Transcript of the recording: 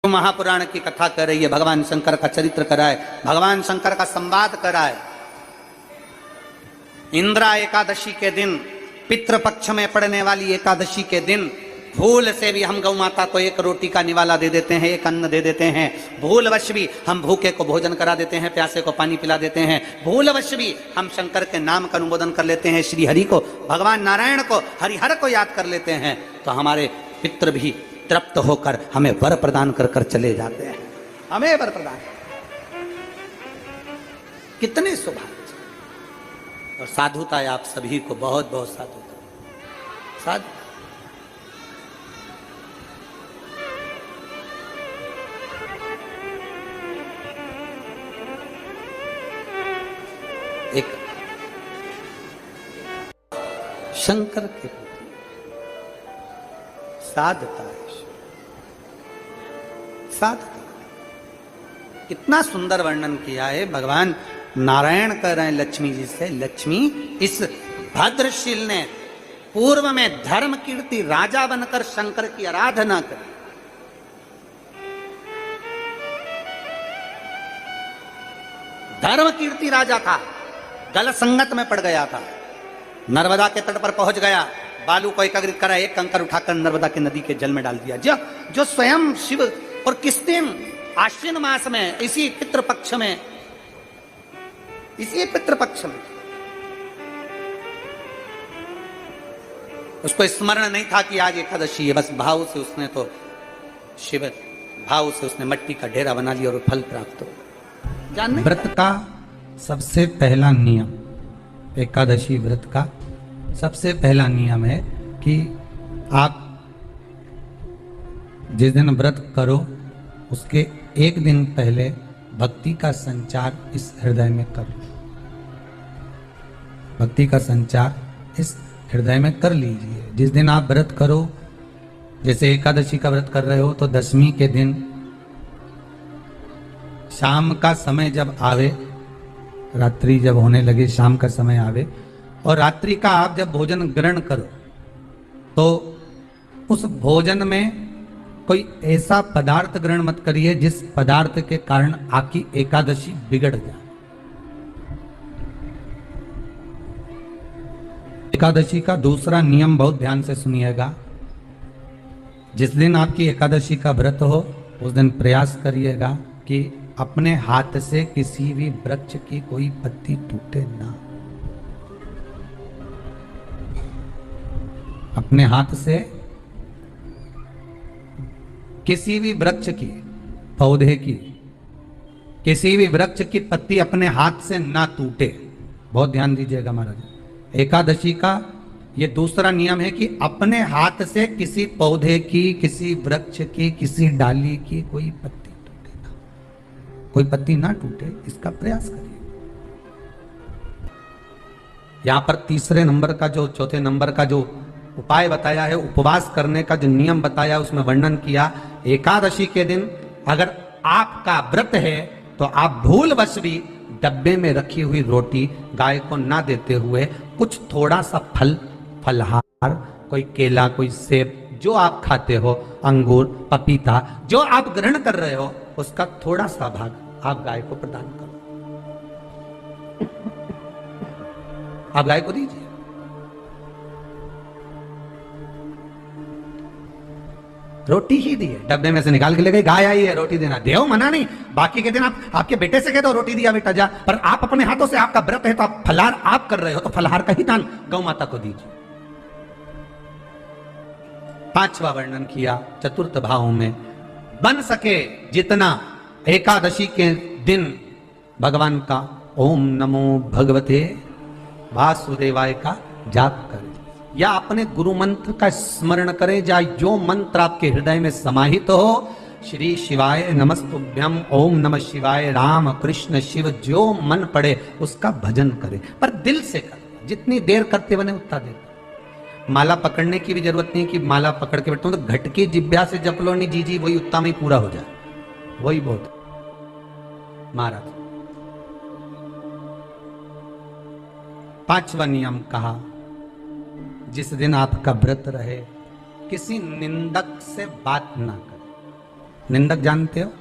महापुराण की कथा कर रही है, भगवान शंकर का चरित्र कराए, भगवान शंकर का संवाद कराए। इंद्रा एकादशी के दिन, पितृपक्ष में पड़ने वाली एकादशी के दिन भूल से भी हम गौ माता को एक रोटी का निवाला दे देते हैं, एक अन्न दे देते हैं। भूलवश भी हम भूखे को भोजन करा देते हैं, प्यासे को पानी पिला देते हैं। भूलवश भी हम शंकर के नाम का अनुमोदन कर लेते हैं, श्री हरि को, भगवान नारायण को, हरिहर को याद कर लेते हैं, तो हमारे पितृ भी तृप्त होकर हमें वर प्रदान कर कर चले जाते हैं। हमें वर प्रदान, कितने सौभाग्य और साधुता है आप सभी को, बहुत बहुत साधुता। साधु एक शंकर के साधता है, साधता। कितना सुंदर वर्णन किया है भगवान नारायण कर रहे हैं लक्ष्मी जी से। लक्ष्मी इस भद्रशील ने पूर्व में धर्म कीर्ति राजा बनकर शंकर की आराधना करी। धर्म कीर्ति राजा था, गलत संगत में पड़ गया था, नर्मदा के तट पर पहुंच गया, बालू को एकत्रित करा, एक कंकर उठाकर नर्मदा के नदी के जल में डाल दिया। जो स्वयं शिव, और किस दिन, आश्विन मास में, इसी पितृपक्ष में, इसी पितृपक्ष में उसको स्मरण नहीं था कि आज एकादशी है, बस भाव से उसने तो शिव भाव से उसने मट्टी का डेरा बना लिया और फल प्राप्त हो। जानने व्रत का सबसे पहला नियम, एकादशी व्रत का सबसे पहला नियम है कि आप जिस दिन व्रत करो उसके एक दिन पहले भक्ति का संचार इस हृदय में करो। भक्ति का संचार इस हृदय में कर लीजिए। जिस दिन आप व्रत करो, जैसे एकादशी का व्रत कर रहे हो, तो दशमी के दिन शाम का समय जब आवे, रात्रि जब होने लगे, शाम का समय आवे, और रात्रि का आप जब भोजन ग्रहण करो तो उस भोजन में कोई ऐसा पदार्थ ग्रहण मत करिए जिस पदार्थ के कारण आपकी एकादशी बिगड़ जाए। एकादशी का दूसरा नियम बहुत ध्यान से सुनिएगा। जिस दिन आपकी एकादशी का व्रत हो उस दिन प्रयास करिएगा कि अपने हाथ से किसी भी वृक्ष की कोई पत्ती टूटे ना। अपने हाथ से किसी भी वृक्ष की, पौधे की, किसी भी वृक्ष की पत्ती अपने हाथ से ना टूटे। बहुत ध्यान दीजिएगा महाराज। एकादशी का ये दूसरा नियम है कि अपने हाथ से किसी पौधे की, किसी वृक्ष की, किसी डाली की कोई पत्ती टूटे ना, कोई पत्ती ना टूटे, इसका प्रयास करिए। यहां पर तीसरे नंबर का जो, चौथे नंबर का जो उपाय बताया है, उपवास करने का जो नियम बताया, उसमें वर्णन किया, एकादशी के दिन अगर आपका व्रत है तो आप भूलवश भी डब्बे में रखी हुई रोटी गाय को ना देते हुए कुछ थोड़ा सा फल, फलहार, कोई केला, कोई सेब, जो आप खाते हो, अंगूर, पपीता, जो आप ग्रहण कर रहे हो, उसका थोड़ा सा भाग आप गाय को प्रदान करो। आप गाय को दीजिए। रोटी ही दी है, डब्बे में से निकाल के ले गई, गाय आई है, रोटी देना, देव मना नहीं। बाकी के दिन आप आपके बेटे से कहते हो रोटी दिया बेटा जा, पर आप अपने हाथों से, आपका व्रत है तो आप फलाहार आप कर रहे हो, तो फलाहार का ही दान गौ माता को दीजिए। पांचवा वर्णन किया चतुर्थ भाव में, बन सके जितना एकादशी के दिन भगवान का ओम नमो भगवते वासुदेवाय का जाप करें, या अपने गुरु मंत्र का स्मरण करें, या जो मंत्र आपके हृदय में समाहित हो, श्री शिवाय नमस्तुभ्यम, ओम नमः शिवाय, राम कृष्ण शिव, जो मन पड़े उसका भजन करें, पर दिल से करें। जितनी देर करते बने उतना देर। माला पकड़ने की भी जरूरत नहीं कि माला पकड़ के बैठता हूं तो घट की जिब्या से जप लो, नहीं जी वही उतना में पूरा हो जाए, वही बहुत। महाराज पांचवा नियम कहा, जिस दिन आपका व्रत रहे किसी निंदक से बात ना करें। निंदक जानते हो?